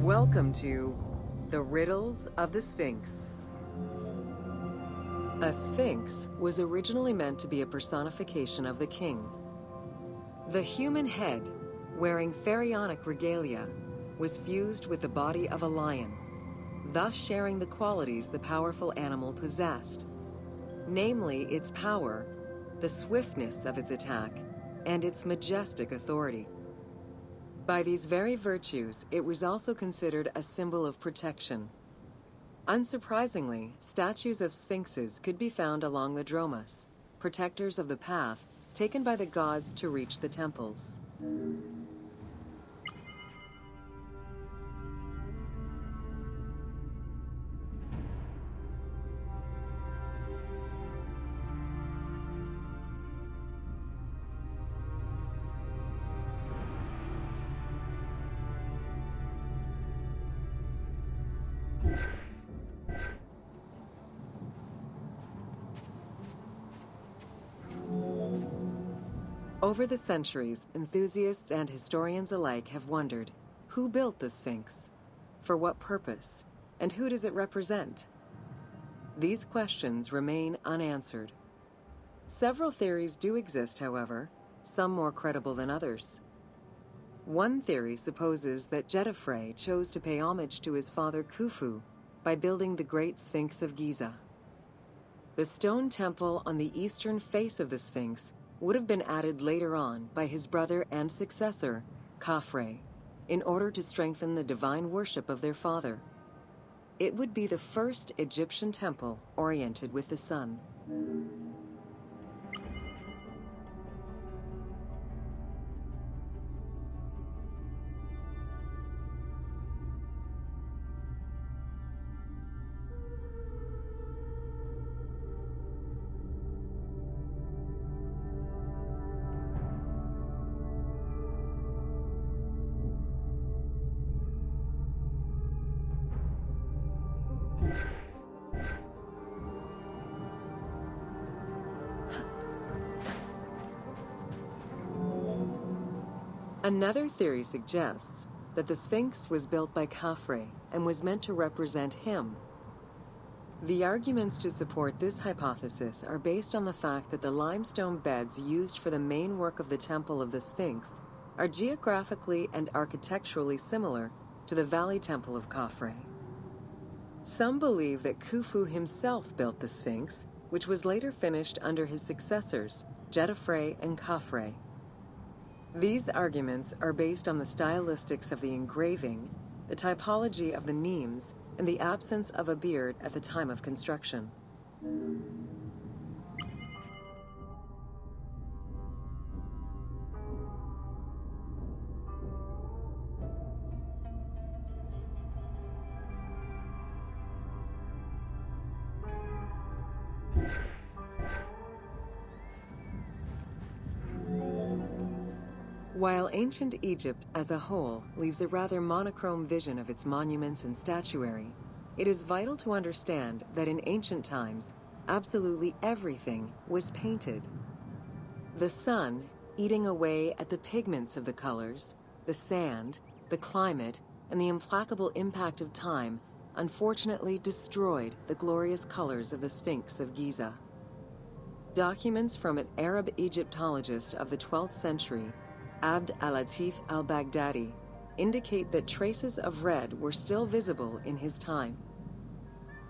Welcome to the Riddles of the Sphinx. A sphinx was originally meant to be a personification of the king. The human head, wearing pharaonic regalia, was fused with the body of a lion, thus sharing the qualities the powerful animal possessed, namely its power, the swiftness of its attack, and its majestic authority. By these very virtues, it was also considered a symbol of protection. Unsurprisingly, statues of sphinxes could be found along the dromas, protectors of the path taken by the gods to reach the temples. Over the centuries, enthusiasts and historians alike have wondered, who built the Sphinx? For what purpose? And who does it represent? These questions remain unanswered. Several theories do exist, however, some more credible than others. One theory supposes that Jedefre chose to pay homage to his father Khufu by building the Great Sphinx of Giza. The stone temple on the eastern face of the Sphinx would have been added later on by his brother and successor, Khafre, in order to strengthen the divine worship of their father. It would be the first Egyptian temple oriented with the sun. Another theory suggests that the Sphinx was built by Khafre and was meant to represent him. The arguments to support this hypothesis are based on the fact that the limestone beds used for the main work of the Temple of the Sphinx are geographically and architecturally similar to the Valley Temple of Khafre. Some believe that Khufu himself built the Sphinx, which was later finished under his successors, Jedefre and Khafre. These arguments are based on the stylistics of the engraving, the typology of the nemes, and the absence of a beard at the time of construction. While ancient Egypt as a whole leaves a rather monochrome vision of its monuments and statuary, it is vital to understand that in ancient times, absolutely everything was painted. The sun, eating away at the pigments of the colors, the sand, the climate, and the implacable impact of time, unfortunately destroyed the glorious colors of the Sphinx of Giza. Documents from an Arab Egyptologist of the 12th century, Abd al-Latif al-Baghdadi, indicate that traces of red were still visible in his time.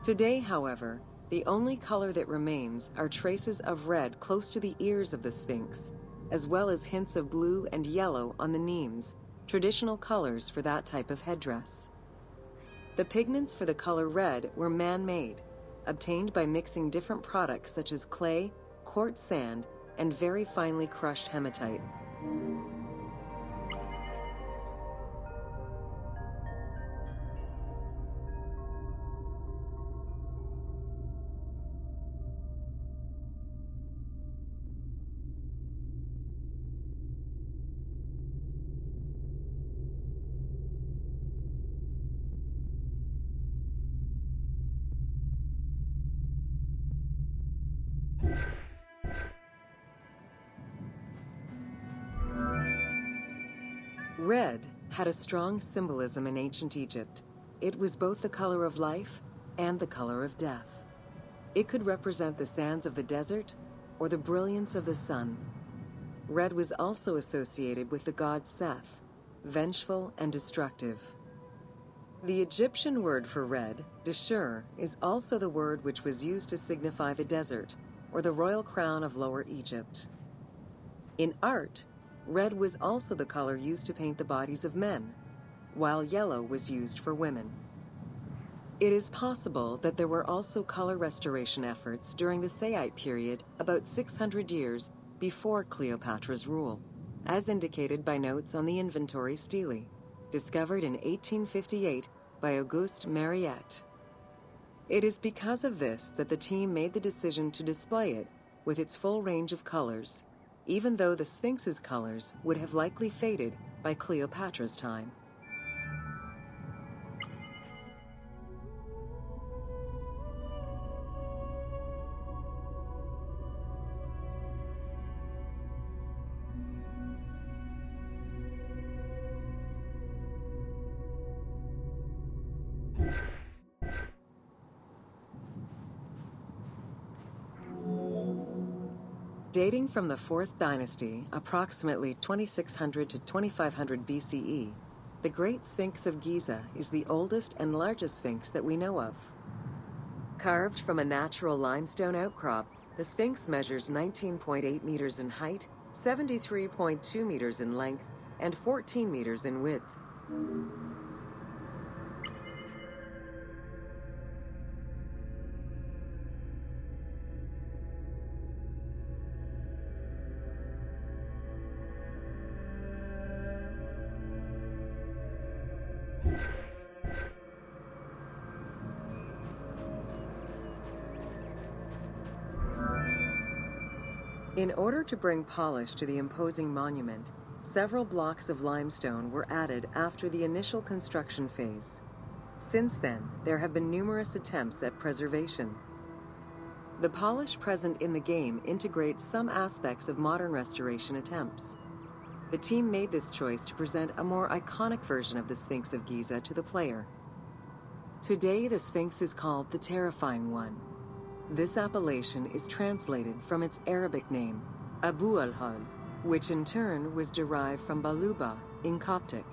Today, however, the only color that remains are traces of red close to the ears of the Sphinx, as well as hints of blue and yellow on the nemes, traditional colors for that type of headdress. The pigments for the color red were man-made, obtained by mixing different products such as clay, quartz sand, and very finely crushed hematite. Red had a strong symbolism in ancient Egypt. It was both the color of life and the color of death. It could represent the sands of the desert or the brilliance of the sun. Red was also associated with the god Seth, vengeful and destructive. The Egyptian word for red, deshur, is also the word which was used to signify the desert, or the royal crown of Lower Egypt. In art, red was also the color used to paint the bodies of men, while yellow was used for women. It is possible that there were also color restoration efforts during the Saite period about 600 years before Cleopatra's rule, as indicated by notes on the inventory stele, discovered in 1858 by Auguste Mariette. It is because of this that the team made the decision to display it with its full range of colors, even though the Sphinx's colors would have likely faded by Cleopatra's time. Dating from the 4th dynasty, approximately 2600 to 2500 BCE, the Great Sphinx of Giza is the oldest and largest sphinx that we know of. Carved from a natural limestone outcrop, the Sphinx measures 19.8 meters in height, 73.2 meters in length, and 14 meters in width. In order to bring polish to the imposing monument, several blocks of limestone were added after the initial construction phase. Since then, there have been numerous attempts at preservation. The polish present in the game integrates some aspects of modern restoration attempts. The team made this choice to present a more iconic version of the Sphinx of Giza to the player. Today, the Sphinx is called the Terrifying One. This appellation is translated from its Arabic name, Abu al-Hal, which in turn was derived from Baluba in Coptic.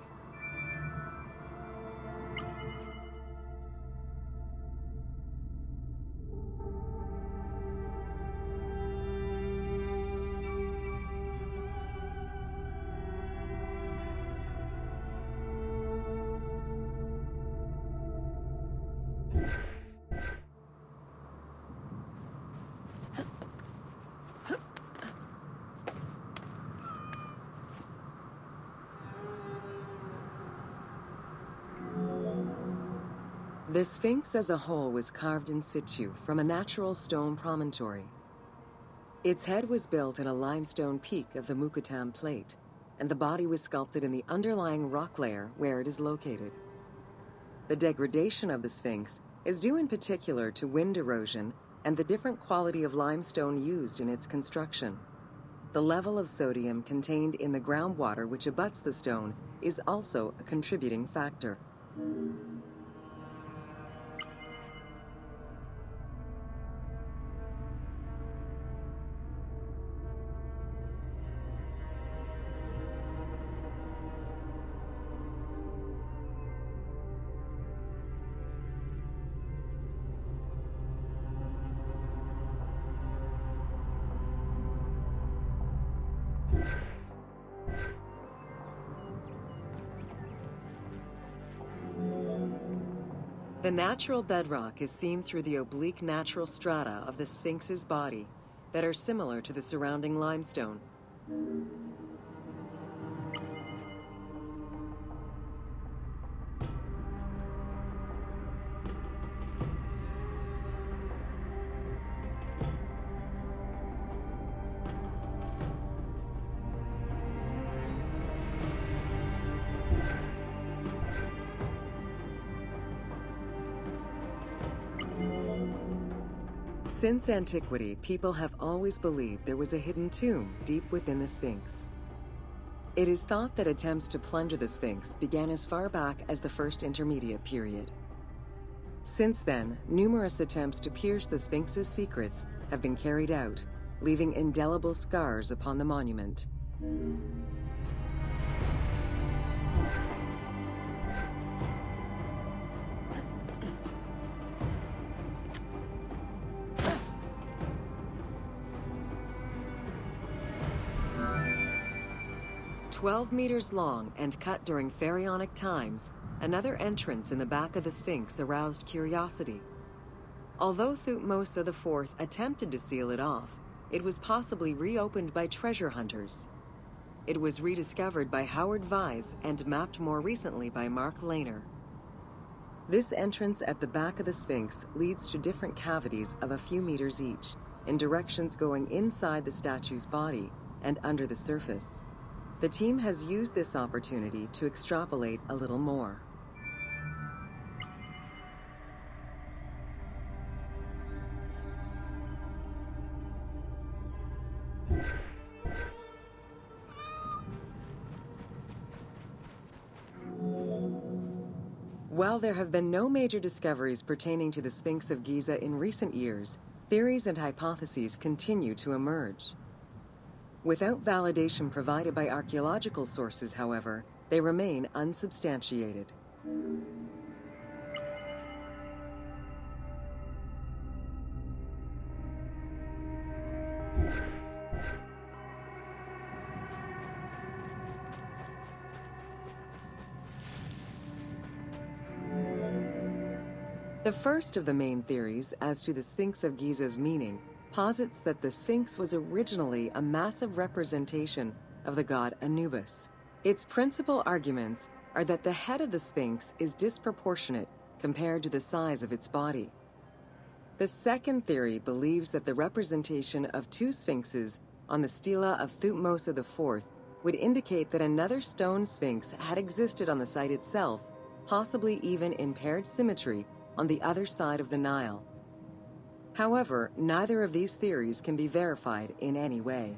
The Sphinx as a whole was carved in situ from a natural stone promontory. Its head was built in a limestone peak of the Yucatan Plate, and the body was sculpted in the underlying rock layer where it is located. The degradation of the Sphinx is due in particular to wind erosion and the different quality of limestone used in its construction. The level of sodium contained in the groundwater which abuts the stone is also a contributing factor. The natural bedrock is seen through the oblique natural strata of the Sphinx's body that are similar to the surrounding limestone. Since antiquity, people have always believed there was a hidden tomb deep within the Sphinx. It is thought that attempts to plunder the Sphinx began as far back as the First Intermediate Period. Since then, numerous attempts to pierce the Sphinx's secrets have been carried out, leaving indelible scars upon the monument. "12 meters long and cut during pharaonic times, another entrance in the back of the Sphinx aroused curiosity. Although Thutmose IV attempted to seal it off, it was possibly reopened by treasure hunters. It was rediscovered by Howard Vyse and mapped more recently by Mark Lehner. This entrance at the back of the Sphinx leads to different cavities of a few meters each, in directions going inside the statue's body and under the surface. The team has used this opportunity to extrapolate a little more. While there have been no major discoveries pertaining to the Sphinx of Giza in recent years, theories and hypotheses continue to emerge. Without validation provided by archaeological sources, however, they remain unsubstantiated. The first of the main theories as to the Sphinx of Giza's meaning posits that the Sphinx was originally a massive representation of the god Anubis. Its principal arguments are that the head of the Sphinx is disproportionate compared to the size of its body. The second theory believes that the representation of two sphinxes on the stela of Thutmose IV would indicate that another stone sphinx had existed on the site itself, possibly even in paired symmetry on the other side of the Nile. However, neither of these theories can be verified in any way.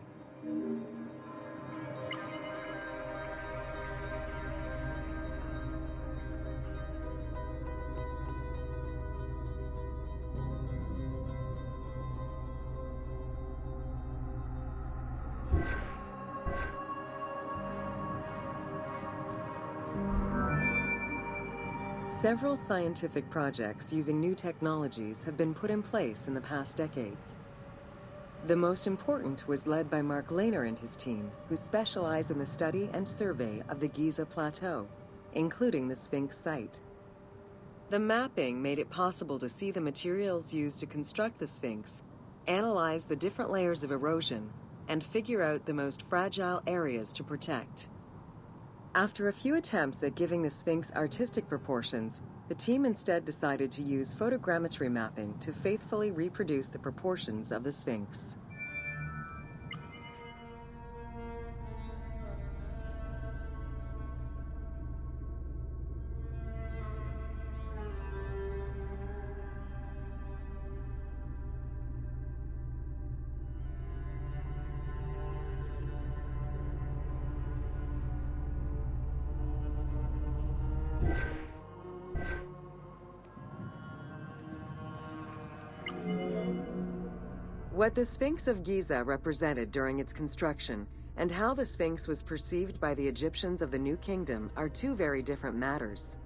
Several scientific projects using new technologies have been put in place in the past decades. The most important was led by Mark Lehner and his team, who specialize in the study and survey of the Giza Plateau, including the Sphinx site. The mapping made it possible to see the materials used to construct the Sphinx, analyze the different layers of erosion, and figure out the most fragile areas to protect. After a few attempts at giving the Sphinx artistic proportions, the team instead decided to use photogrammetry mapping to faithfully reproduce the proportions of the Sphinx. What the Sphinx of Giza represented during its construction and how the Sphinx was perceived by the Egyptians of the New Kingdom are two very different matters.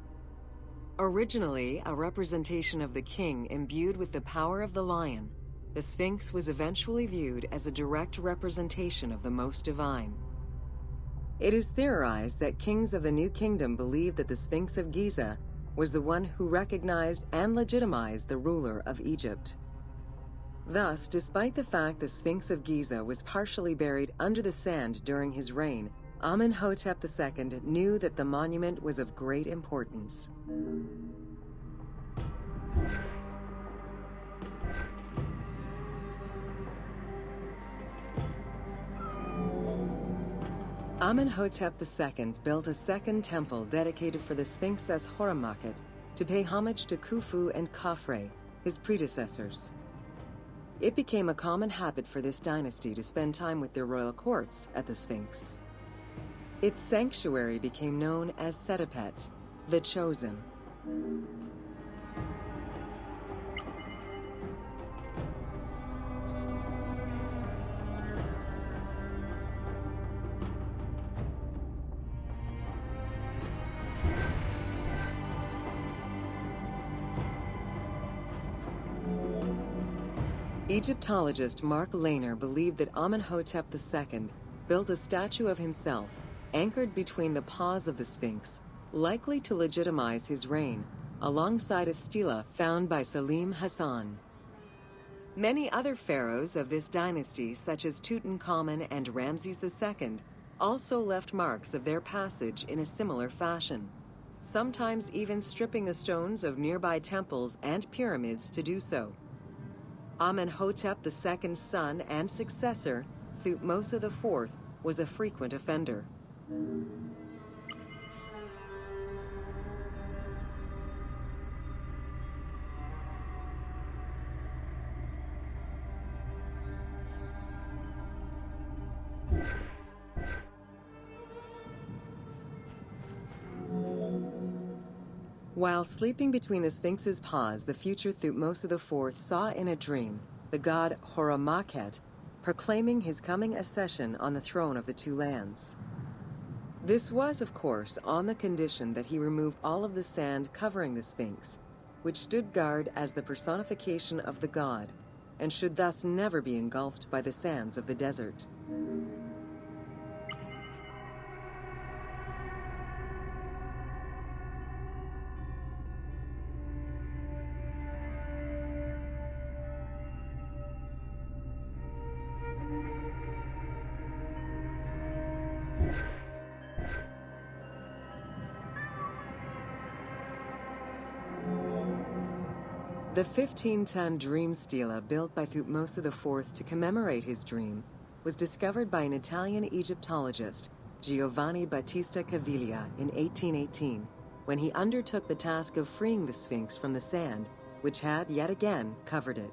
Originally a representation of the king imbued with the power of the lion, the Sphinx was eventually viewed as a direct representation of the most divine. It is theorized that kings of the New Kingdom believed that the Sphinx of Giza was the one who recognized and legitimized the ruler of Egypt. Thus, despite the fact the Sphinx of Giza was partially buried under the sand during his reign, Amenhotep II knew that the monument was of great importance. Amenhotep II built a second temple dedicated for the Sphinx as Horemakhet to pay homage to Khufu and Khafre, his predecessors. It became a common habit for this dynasty to spend time with their royal courts at the Sphinx. Its sanctuary became known as Setepet, the Chosen. Egyptologist Mark Lehner believed that Amenhotep II built a statue of himself anchored between the paws of the Sphinx, likely to legitimize his reign, alongside a stela found by Salim Hassan. Many other pharaohs of this dynasty, such as Tutankhamun and Ramses II, also left marks of their passage in a similar fashion, sometimes even stripping the stones of nearby temples and pyramids to do so. Amenhotep II's son and successor, Thutmose IV, was a frequent offender. While sleeping between the Sphinx's paws, the future Thutmose IV saw in a dream the god Horamakhet proclaiming his coming accession on the throne of the two lands. This was, of course, on the condition that he remove all of the sand covering the Sphinx, which stood guard as the personification of the god, and should thus never be engulfed by the sands of the desert. The 15-ton dream stela built by Thutmose IV to commemorate his dream was discovered by an Italian Egyptologist, Giovanni Battista Caviglia, in 1818, when he undertook the task of freeing the Sphinx from the sand, which had, yet again, covered it.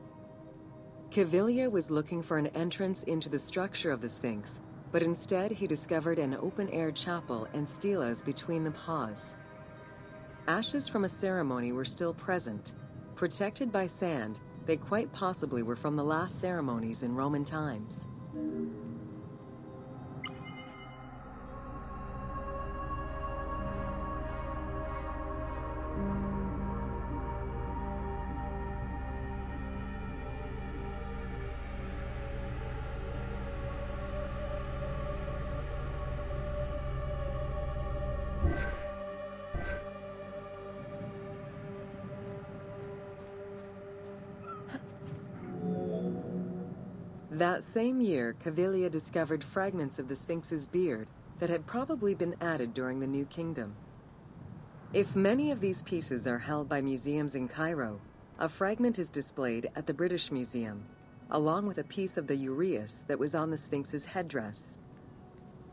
Caviglia was looking for an entrance into the structure of the Sphinx, but instead he discovered an open-air chapel and stelas between the paws. Ashes from a ceremony were still present. Protected by sand, they quite possibly were from the last ceremonies in Roman times. That same year, Caviglia discovered fragments of the Sphinx's beard that had probably been added during the New Kingdom. If many of these pieces are held by museums in Cairo, a fragment is displayed at the British Museum, along with a piece of the uraeus that was on the Sphinx's headdress.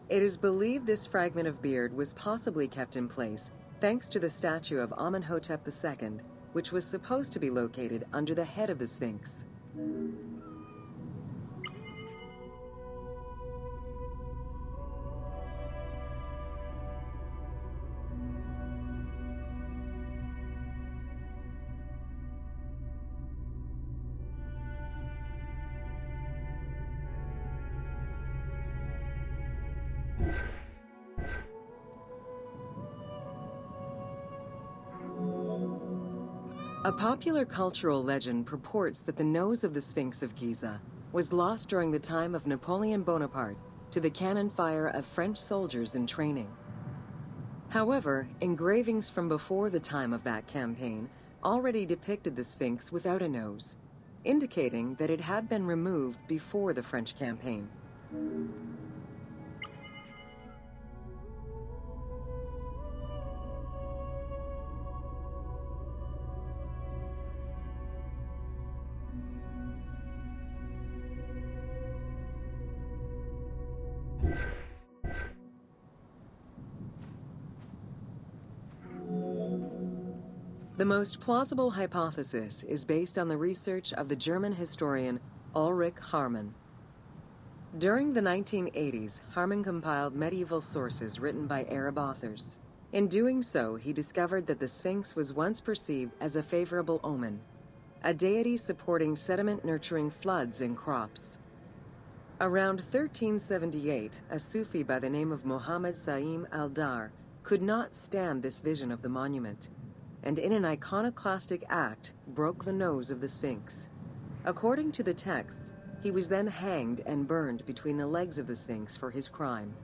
It is believed this fragment of beard was possibly kept in place thanks to the statue of Amenhotep II, which was supposed to be located under the head of the Sphinx. A popular cultural legend purports that the nose of the Sphinx of Giza was lost during the time of Napoleon Bonaparte to the cannon fire of French soldiers in training. However, engravings from before the time of that campaign already depicted the Sphinx without a nose, indicating that it had been removed before the French campaign. The most plausible hypothesis is based on the research of the German historian Ulrich Harman. During the 1980s, Harman compiled medieval sources written by Arab authors. In doing so, he discovered that the Sphinx was once perceived as a favorable omen, a deity supporting sediment-nurturing floods and crops. Around 1378, a Sufi by the name of Muhammad Sa'im al-Dar could not stand this vision of the monument, and in an iconoclastic act broke the nose of the Sphinx. According to the texts, he was then hanged and burned between the legs of the Sphinx for his crime.